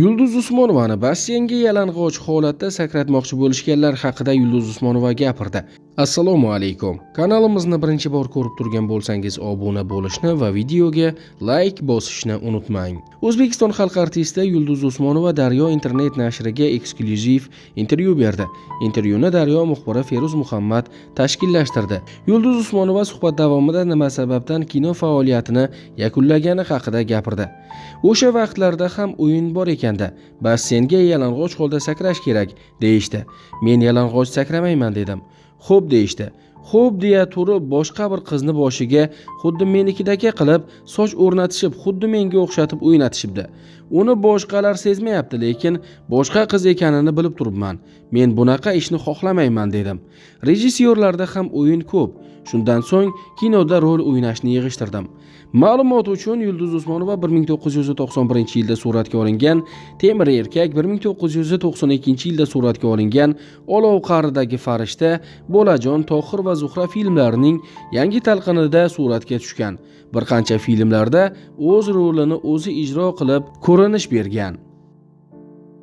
Yulduz Usmonovani basseynga yalang'och holatda sakratmoqchi bo'lishganlar haqida Yulduz Usmonova gapirdi. Assalomu alaykum. Kanalimizni birinchi bor ko'rib turgan bo'lsangiz obuna bo'lishni va videoga like bosishni unutmang. O'zbekiston xalq artisti Yulduz Usmonova Daryo internet nashriga eksklyuziv intervyu berdi. Intervyuni Daryo muxbiri Feruz Muhammad tashkillashtirdi. Yulduz Usmonova suhbat davomida nima sababdan kino faoliyatini yakunlagani haqida gapirdi. O'sha vaqtlarda ham o'yin bor ekanda, basseynga yalang'och holda sakrash kerak deyishdi. Men yalang'och sakramayman dedim. Xo'p deyishdi. Xo'p deya turib boshqa bir qizni boshiga xuddi menikidagi qilib soch o'rnatishib, xuddi menga o'xshatib o'ynatishibdi. Uni boshqalar sezmayapti, lekin boshqa qiz ekanini bilib turibman. Men bunaqa ishni xohlamayman dedim. Rejissyorlarda ham o'yin ko'p. Shundan so'ng kinoda rol o'ynashni yig'ishtirdim. Ma'lumot uchun Yulduz Usmonova 1991-yilda suratga olingan Temir erkak, 1992-yilda suratga olingan Olov qa'ridagi farishta, Bolajon, Tohir va Zuhra filmlarining yangi talqinida suratga tushgan. Bir qancha filmlarda o'z rolini o'zi ijro qilib ko'rinish bergan.